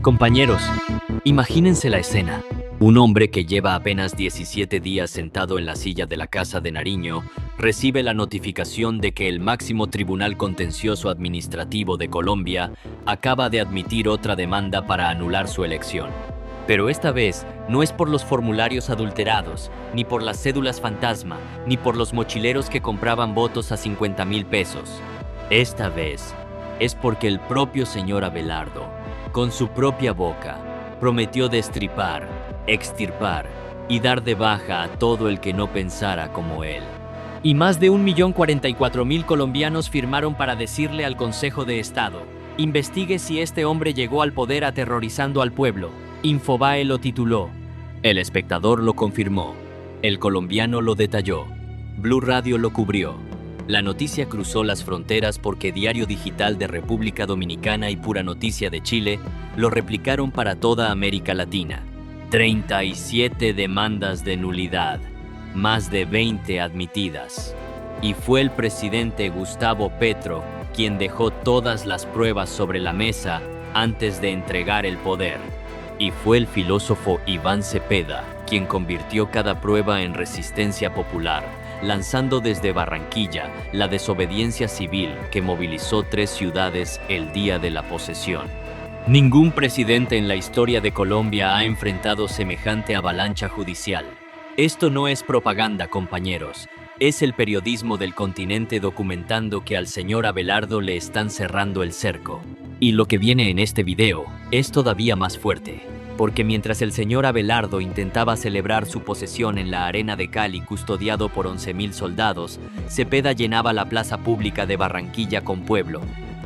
Compañeros, imagínense la escena. Un hombre que lleva apenas 17 días sentado en la silla de la Casa de Nariño recibe la notificación de que el máximo Tribunal Contencioso Administrativo de Colombia acaba de admitir otra demanda para anular su elección. Pero esta vez no es por los formularios adulterados, ni por las cédulas fantasma, ni por los mochileros que compraban votos a 50,000 pesos. Esta vez es porque el propio señor Abelardo, con su propia boca, prometió destripar, extirpar y dar de baja a todo el que no pensara como él. Y más de 1.044.000 colombianos firmaron para decirle al Consejo de Estado: investigue si este hombre llegó al poder aterrorizando al pueblo. Infobae lo tituló. El Espectador lo confirmó. El Colombiano lo detalló. Blue Radio lo cubrió. La noticia cruzó las fronteras porque Diario Digital de República Dominicana y Pura Noticia de Chile lo replicaron para toda América Latina. 37 demandas de nulidad, más de 20 admitidas. Y fue el presidente Gustavo Petro quien dejó todas las pruebas sobre la mesa antes de entregar el poder. Y fue el filósofo Iván Cepeda quien convirtió cada prueba en resistencia popular, lanzando desde Barranquilla la desobediencia civil que movilizó 3 ciudades el día de la posesión. Ningún presidente en la historia de Colombia ha enfrentado semejante avalancha judicial. Esto no es propaganda, compañeros. Es el periodismo del continente documentando que al señor Abelardo le están cerrando el cerco. Y lo que viene en este video es todavía más fuerte, porque mientras el señor Abelardo intentaba celebrar su posesión en la Arena de Cali custodiado por 11,000 soldados, Cepeda llenaba la plaza pública de Barranquilla con pueblo.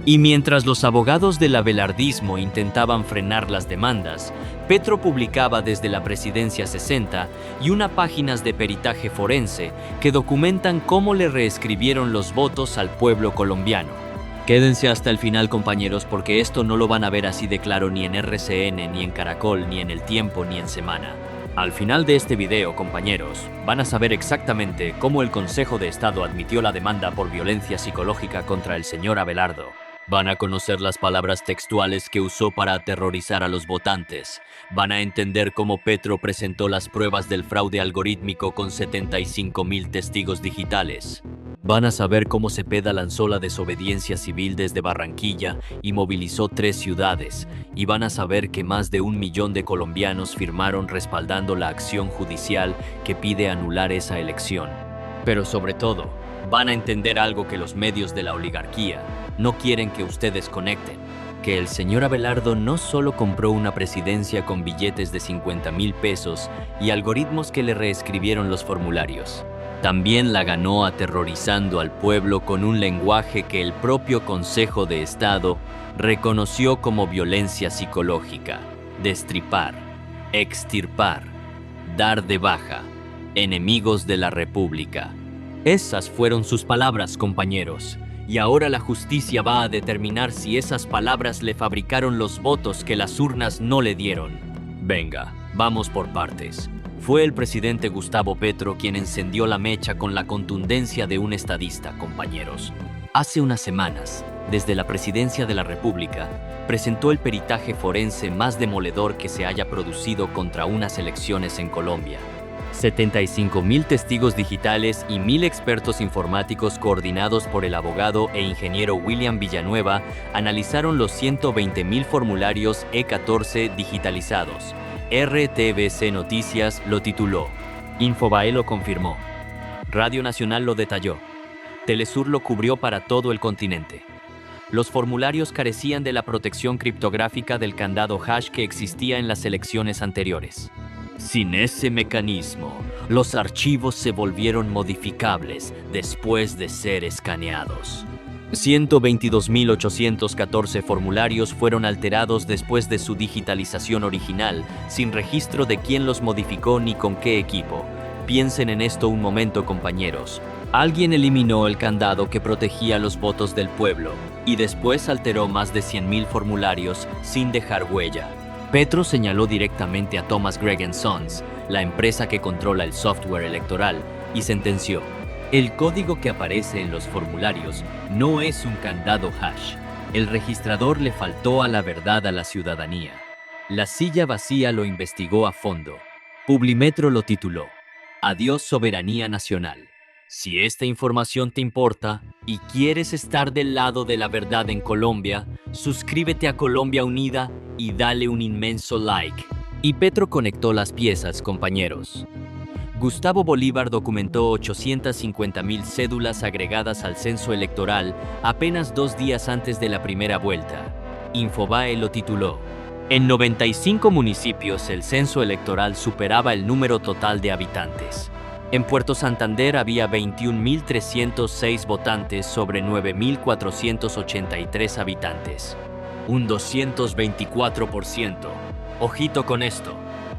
Y mientras los abogados del abelardismo intentaban frenar las demandas, Petro publicaba desde la Presidencia 60 y unas páginas de peritaje forense que documentan cómo le reescribieron los votos al pueblo colombiano. Quédense hasta el final, compañeros, porque esto no lo van a ver así de claro ni en RCN, ni en Caracol, ni en El Tiempo, ni en Semana. Al final de este video, compañeros, van a saber exactamente cómo el Consejo de Estado admitió la demanda por violencia psicológica contra el señor Abelardo. Van a conocer las palabras textuales que usó para aterrorizar a los votantes. Van a entender cómo Petro presentó las pruebas del fraude algorítmico con 75,000 testigos digitales. Van a saber cómo Cepeda lanzó la desobediencia civil desde Barranquilla y movilizó 3 ciudades. Y van a saber que más de 1 millón de colombianos firmaron respaldando la acción judicial que pide anular esa elección. Pero sobre todo, van a entender algo que los medios de la oligarquía no quieren que ustedes conecten, que el señor Abelardo no solo compró una presidencia con billetes de 50,000 pesos y algoritmos que le reescribieron los formularios. También la ganó aterrorizando al pueblo con un lenguaje que el propio Consejo de Estado reconoció como violencia psicológica: destripar, extirpar, dar de baja, enemigos de la República. Esas fueron sus palabras, compañeros. Y ahora la justicia va a determinar si esas palabras le fabricaron los votos que las urnas no le dieron. Venga, vamos por partes. Fue el presidente Gustavo Petro quien encendió la mecha con la contundencia de un estadista, compañeros. Hace unas semanas, desde la Presidencia de la República, presentó el peritaje forense más demoledor que se haya producido contra unas elecciones en Colombia. 75,000 testigos digitales y 1,000 expertos informáticos coordinados por el abogado e ingeniero William Villanueva analizaron los 120,000 formularios E14 digitalizados. RTBC Noticias lo tituló. Infobae lo confirmó. Radio Nacional lo detalló. Telesur lo cubrió para todo el continente. Los formularios carecían de la protección criptográfica del candado hash que existía en las elecciones anteriores. Sin ese mecanismo, los archivos se volvieron modificables después de ser escaneados. 122.814 formularios fueron alterados después de su digitalización original, sin registro de quién los modificó ni con qué equipo. Piensen en esto un momento, compañeros. Alguien eliminó el candado que protegía los votos del pueblo y después alteró más de 100,000 formularios sin dejar huella. Petro señaló directamente a Thomas Gregg & Sons, la empresa que controla el software electoral, y sentenció: el código que aparece en los formularios no es un candado hash. El registrador le faltó a la verdad a la ciudadanía. La silla vacía lo investigó a fondo. Publimetro lo tituló Adiós soberanía nacional. Si esta información te importa y quieres estar del lado de la verdad en Colombia, suscríbete a Colombia Unida y dale un inmenso like. Y Petro conectó las piezas, compañeros. Gustavo Bolívar documentó 850.000 cédulas agregadas al censo electoral apenas 2 días antes de la primera vuelta. Infobae lo tituló En 95 municipios el censo electoral superaba el número total de habitantes. En Puerto Santander había 21.306 votantes sobre 9.483 habitantes. Un 224%. Ojito con esto.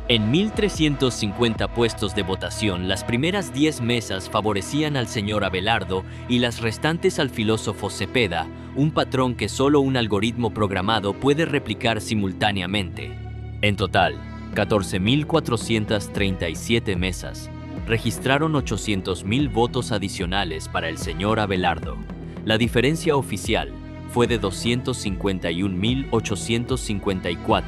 En 1.350 puestos de votación, las primeras 10 mesas favorecían al señor Abelardo y las restantes al filósofo Cepeda, un patrón que solo un algoritmo programado puede replicar simultáneamente. En total, 14.437 mesas registraron 800.000 votos adicionales para el señor Abelardo. La diferencia oficial fue de 251.854.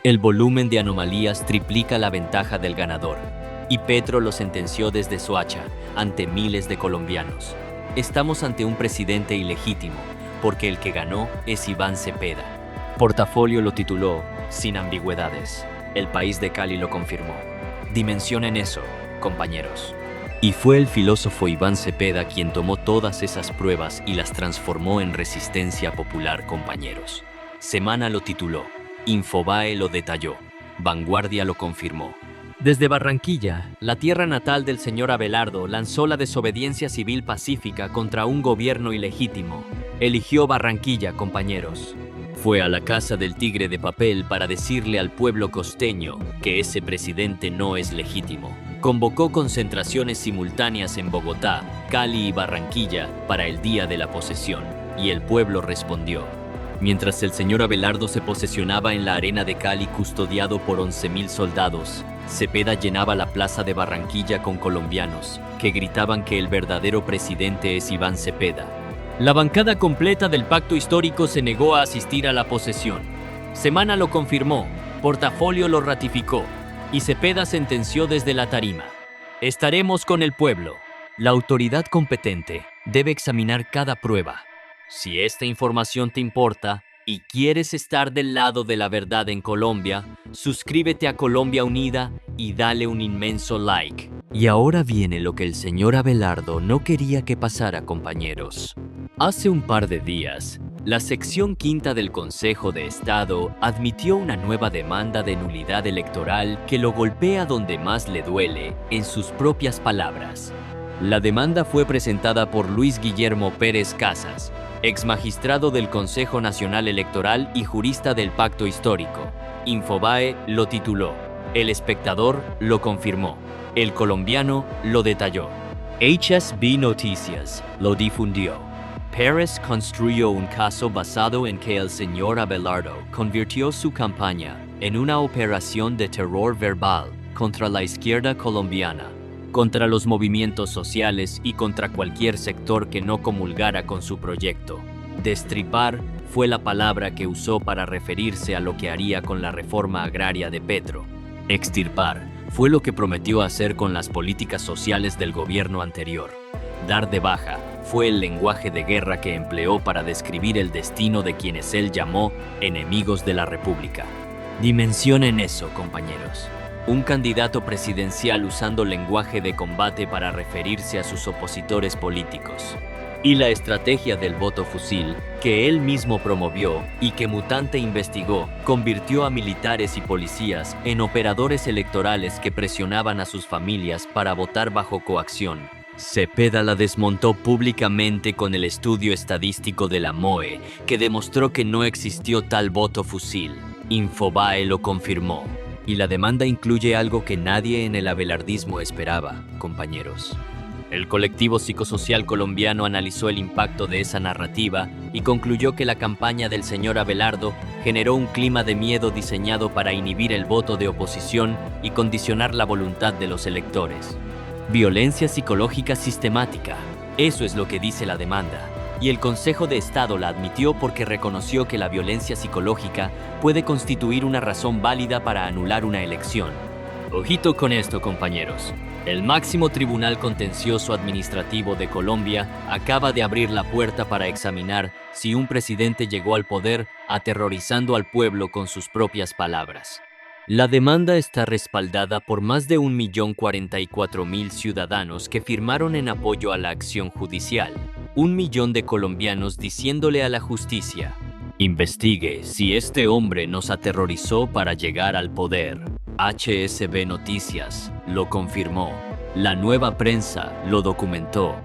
El volumen de anomalías triplica la ventaja del ganador, y Petro lo sentenció desde Soacha ante miles de colombianos. Estamos ante un presidente ilegítimo, porque el que ganó es Iván Cepeda. Portafolio lo tituló Sin ambigüedades. El País de Cali lo confirmó. Dimensionen eso, compañeros. Y fue el filósofo Iván Cepeda quien tomó todas esas pruebas y las transformó en resistencia popular, compañeros. Semana lo tituló. Infobae lo detalló. Vanguardia lo confirmó. Desde Barranquilla, la tierra natal del señor Abelardo lanzó la desobediencia civil pacífica contra un gobierno ilegítimo. Eligió Barranquilla, compañeros. Fue a la casa del tigre de papel para decirle al pueblo costeño que ese presidente no es legítimo. Convocó concentraciones simultáneas en Bogotá, Cali y Barranquilla para el día de la posesión, y el pueblo respondió. Mientras el señor Abelardo se posesionaba en la arena de Cali custodiado por 11.000 soldados, Cepeda llenaba la plaza de Barranquilla con colombianos que gritaban que el verdadero presidente es Iván Cepeda. La bancada completa del pacto histórico se negó a asistir a la posesión. Semana lo confirmó, Portafolio lo ratificó y Cepeda sentenció desde la tarima. Estaremos con el pueblo. La autoridad competente debe examinar cada prueba. Si esta información te importa y quieres estar del lado de la verdad en Colombia, suscríbete a Colombia Unida y dale un inmenso like. Y ahora viene lo que el señor Abelardo no quería que pasara, compañeros. Hace un par de días, la sección quinta del Consejo de Estado admitió una nueva demanda de nulidad electoral que lo golpea donde más le duele, en sus propias palabras. La demanda fue presentada por Luis Guillermo Pérez Casas, ex magistrado del Consejo Nacional Electoral y jurista del Pacto Histórico. Infobae lo tituló. El Espectador lo confirmó. El Colombiano lo detalló. HSB Noticias lo difundió. Pérez construyó un caso basado en que el señor Abelardo convirtió su campaña en una operación de terror verbal contra la izquierda colombiana, contra los movimientos sociales y contra cualquier sector que no comulgara con su proyecto. Destripar fue la palabra que usó para referirse a lo que haría con la reforma agraria de Petro. Extirpar fue lo que prometió hacer con las políticas sociales del gobierno anterior. Dar de baja fue el lenguaje de guerra que empleó para describir el destino de quienes él llamó enemigos de la República. Dimensionen eso, compañeros. Un candidato presidencial usando lenguaje de combate para referirse a sus opositores políticos. Y la estrategia del voto fusil, que él mismo promovió y que Mutante investigó, convirtió a militares y policías en operadores electorales que presionaban a sus familias para votar bajo coacción. Cepeda la desmontó públicamente con el estudio estadístico de la MOE, que demostró que no existió tal voto fusil. Infobae lo confirmó. Y la demanda incluye algo que nadie en el abelardismo esperaba, compañeros. El colectivo psicosocial colombiano analizó el impacto de esa narrativa y concluyó que la campaña del señor Abelardo generó un clima de miedo diseñado para inhibir el voto de oposición y condicionar la voluntad de los electores. Violencia psicológica sistemática, eso es lo que dice la demanda. y el Consejo de Estado la admitió porque reconoció que la violencia psicológica puede constituir una razón válida para anular una elección. Ojito con esto, compañeros. El máximo Tribunal Contencioso Administrativo de Colombia acaba de abrir la puerta para examinar si un presidente llegó al poder aterrorizando al pueblo con sus propias palabras. La demanda está respaldada por más de 1.044.000 ciudadanos que firmaron en apoyo a la acción judicial. 1 millón de colombianos diciéndole a la justicia: investigue si este hombre nos aterrorizó para llegar al poder. HSB Noticias lo confirmó, la Nueva Prensa lo documentó,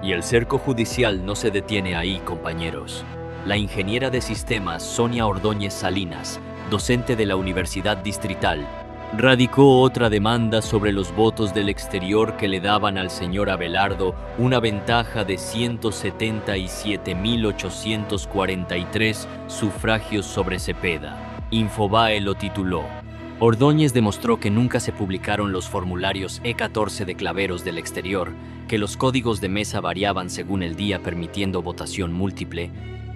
y el cerco judicial no se detiene ahí, compañeros. La ingeniera de sistemas Sonia Ordóñez Salinas, docente de la Universidad Distrital, radicó otra demanda sobre los votos del exterior que le daban al señor Abelardo una ventaja de 177.843 sufragios sobre Cepeda. Infobae lo tituló: Ordóñez demostró que nunca se publicaron los formularios E14 de claveros del exterior, que los códigos de mesa variaban según el día permitiendo votación múltiple,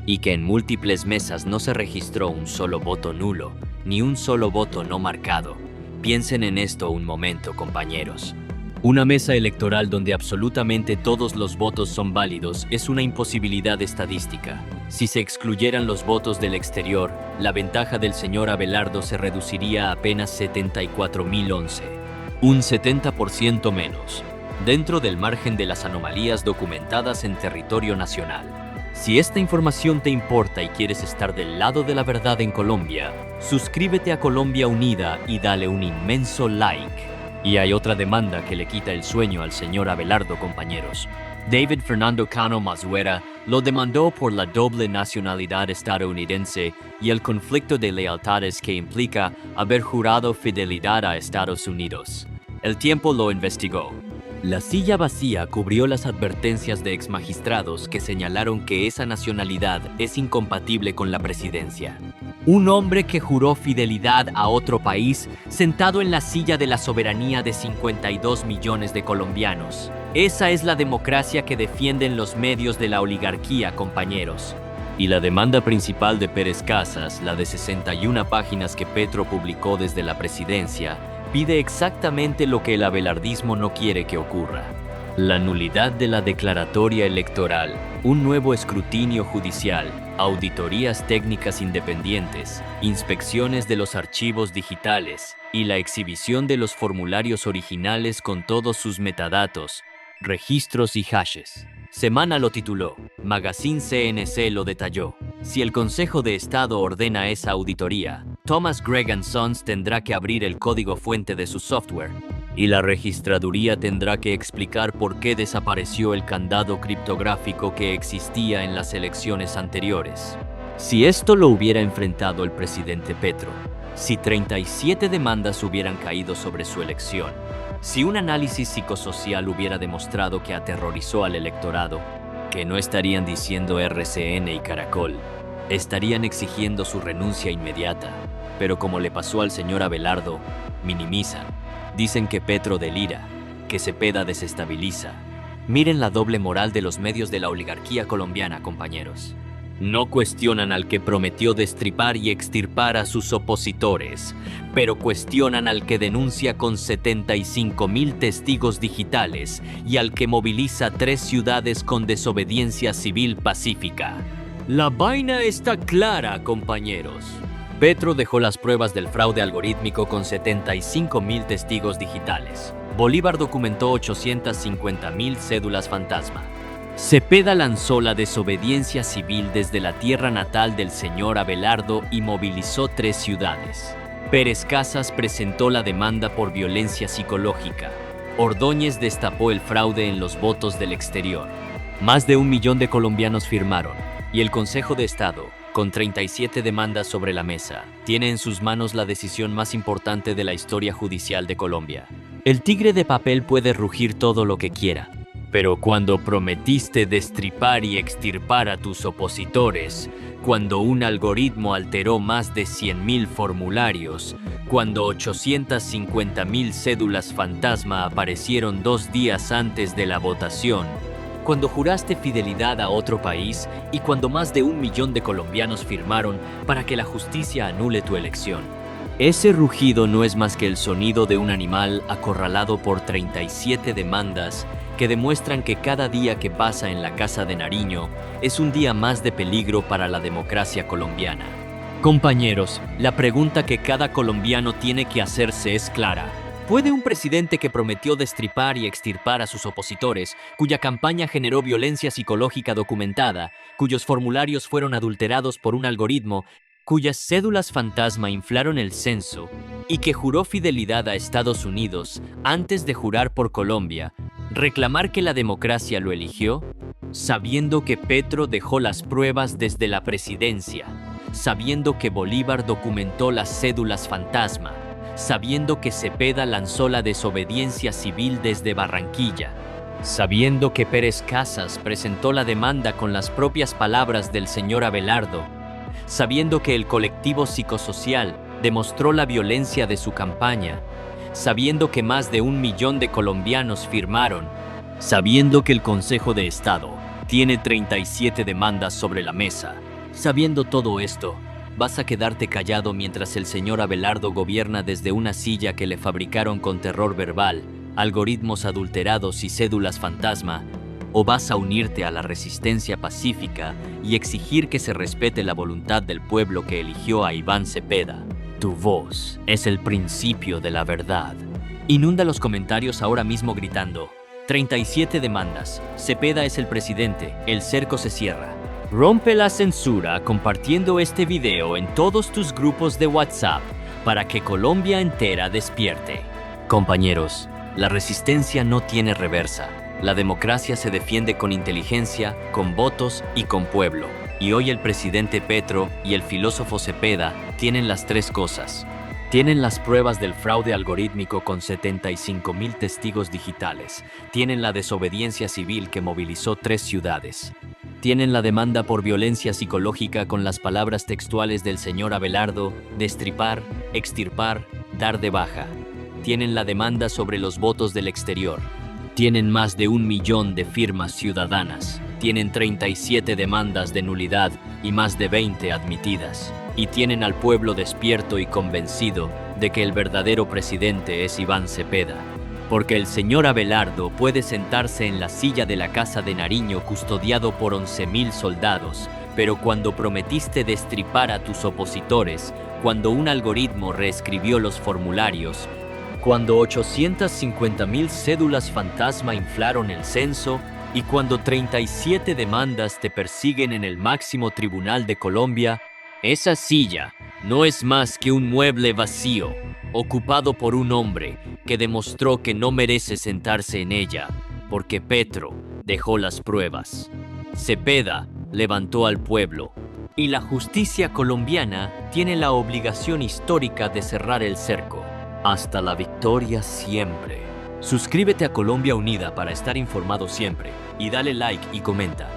y que en múltiples mesas no se registró un solo voto nulo, ni un solo voto no marcado. Piensen en esto un momento, compañeros. Una mesa electoral donde absolutamente todos los votos son válidos es una imposibilidad estadística. Si se excluyeran los votos del exterior, la ventaja del señor Abelardo se reduciría a apenas 74.011, un 70% menos, dentro del margen de las anomalías documentadas en territorio nacional. Si esta información te importa y quieres estar del lado de la verdad en Colombia, suscríbete a Colombia Unida y dale un inmenso like. Y hay otra demanda que le quita el sueño al señor Abelardo, compañeros. David Fernando Cano Mazuera lo demandó por la doble nacionalidad estadounidense y el conflicto de lealtades que implica haber jurado fidelidad a Estados Unidos. El Tiempo lo investigó. La silla vacía cubrió las advertencias de exmagistrados que señalaron que esa nacionalidad es incompatible con la presidencia. Un hombre que juró fidelidad a otro país sentado en la silla de la soberanía de 52 millones de colombianos. Esa es la democracia que defienden los medios de la oligarquía, compañeros. Y la demanda principal de Pérez Casas, la de 61 páginas que Petro publicó desde la presidencia, pide exactamente lo que el abelardismo no quiere que ocurra: la nulidad de la declaratoria electoral, un nuevo escrutinio judicial, auditorías técnicas independientes, inspecciones de los archivos digitales y la exhibición de los formularios originales con todos sus metadatos, registros y hashes. Semana lo tituló, Magazine CNC lo detalló. Si el Consejo de Estado ordena esa auditoría, Thomas Gregg & Sons tendrá que abrir el código fuente de su software, y la registraduría tendrá que explicar por qué desapareció el candado criptográfico que existía en las elecciones anteriores. Si esto lo hubiera enfrentado el presidente Petro, si 37 demandas hubieran caído sobre su elección, si un análisis psicosocial hubiera demostrado que aterrorizó al electorado, que no estarían diciendo RCN y Caracol, estarían exigiendo su renuncia inmediata, pero como le pasó al señor Abelardo, minimizan. Dicen que Petro delira, que Cepeda desestabiliza. Miren la doble moral de los medios de la oligarquía colombiana, compañeros. No cuestionan al que prometió destripar y extirpar a sus opositores, pero cuestionan al que denuncia con 75.000 testigos digitales y al que moviliza 3 ciudades con desobediencia civil pacífica. La vaina está clara, compañeros. Petro dejó las pruebas del fraude algorítmico con 75.000 testigos digitales. Bolívar documentó 850.000 cédulas fantasma. Cepeda lanzó la desobediencia civil desde la tierra natal del señor Abelardo y movilizó 3 ciudades. Pérez Casas presentó la demanda por violencia psicológica. Ordóñez destapó el fraude en los votos del exterior. Más de 1 millón de colombianos firmaron, y el Consejo de Estado, con 37 demandas sobre la mesa, tiene en sus manos la decisión más importante de la historia judicial de Colombia. El tigre de papel puede rugir todo lo que quiera, pero cuando prometiste destripar y extirpar a tus opositores, cuando un algoritmo alteró más de 100.000 formularios, cuando 850.000 cédulas fantasma aparecieron 2 días antes de la votación, cuando juraste fidelidad a otro país y cuando más de 1 millón de colombianos firmaron para que la justicia anule tu elección. Ese rugido no es más que el sonido de un animal acorralado por 37 demandas que demuestran que cada día que pasa en la Casa de Nariño es un día más de peligro para la democracia colombiana. Compañeros, la pregunta que cada colombiano tiene que hacerse es clara. ¿Puede un presidente que prometió destripar y extirpar a sus opositores, cuya campaña generó violencia psicológica documentada, cuyos formularios fueron adulterados por un algoritmo, cuyas cédulas fantasma inflaron el censo y que juró fidelidad a Estados Unidos antes de jurar por Colombia, reclamar que la democracia lo eligió, sabiendo que Petro dejó las pruebas desde la presidencia, sabiendo que Bolívar documentó las cédulas fantasma, sabiendo que Cepeda lanzó la desobediencia civil desde Barranquilla, sabiendo que Pérez Casas presentó la demanda con las propias palabras del señor Abelardo, sabiendo que el colectivo psicosocial demostró la violencia de su campaña, sabiendo que más de 1 millón de colombianos firmaron, sabiendo que el Consejo de Estado tiene 37 demandas sobre la mesa. Sabiendo todo esto, ¿vas a quedarte callado mientras el señor Abelardo gobierna desde una silla que le fabricaron con terror verbal, algoritmos adulterados y cédulas fantasma? ¿O vas a unirte a la resistencia pacífica y exigir que se respete la voluntad del pueblo que eligió a Iván Cepeda? Tu voz es el principio de la verdad. Inunda los comentarios ahora mismo gritando: 37 demandas, Cepeda es el presidente, el cerco se cierra. Rompe la censura compartiendo este video en todos tus grupos de WhatsApp para que Colombia entera despierte. Compañeros, la resistencia no tiene reversa. La democracia se defiende con inteligencia, con votos y con pueblo. Y hoy el presidente Petro y el filósofo Cepeda tienen las tres cosas. Tienen las pruebas del fraude algorítmico con 75.000 testigos digitales. Tienen la desobediencia civil que movilizó 3 ciudades. Tienen la demanda por violencia psicológica con las palabras textuales del señor Abelardo: destripar, extirpar, dar de baja. Tienen la demanda sobre los votos del exterior. Tienen más de 1 millón de firmas ciudadanas. Tienen 37 demandas de nulidad y más de 20 admitidas. Y tienen al pueblo despierto y convencido de que el verdadero presidente es Iván Cepeda. Porque el señor Abelardo puede sentarse en la silla de la Casa de Nariño custodiado por 11.000 soldados, pero cuando prometiste destripar a tus opositores, cuando un algoritmo reescribió los formularios, cuando 850.000 cédulas fantasma inflaron el censo y cuando 37 demandas te persiguen en el máximo tribunal de Colombia, esa silla no es más que un mueble vacío, ocupado por un hombre que demostró que no merece sentarse en ella, porque Petro dejó las pruebas. Cepeda levantó al pueblo, y la justicia colombiana tiene la obligación histórica de cerrar el cerco. Hasta la victoria siempre. Suscríbete a Colombia Unida para estar informado siempre, y dale like y comenta.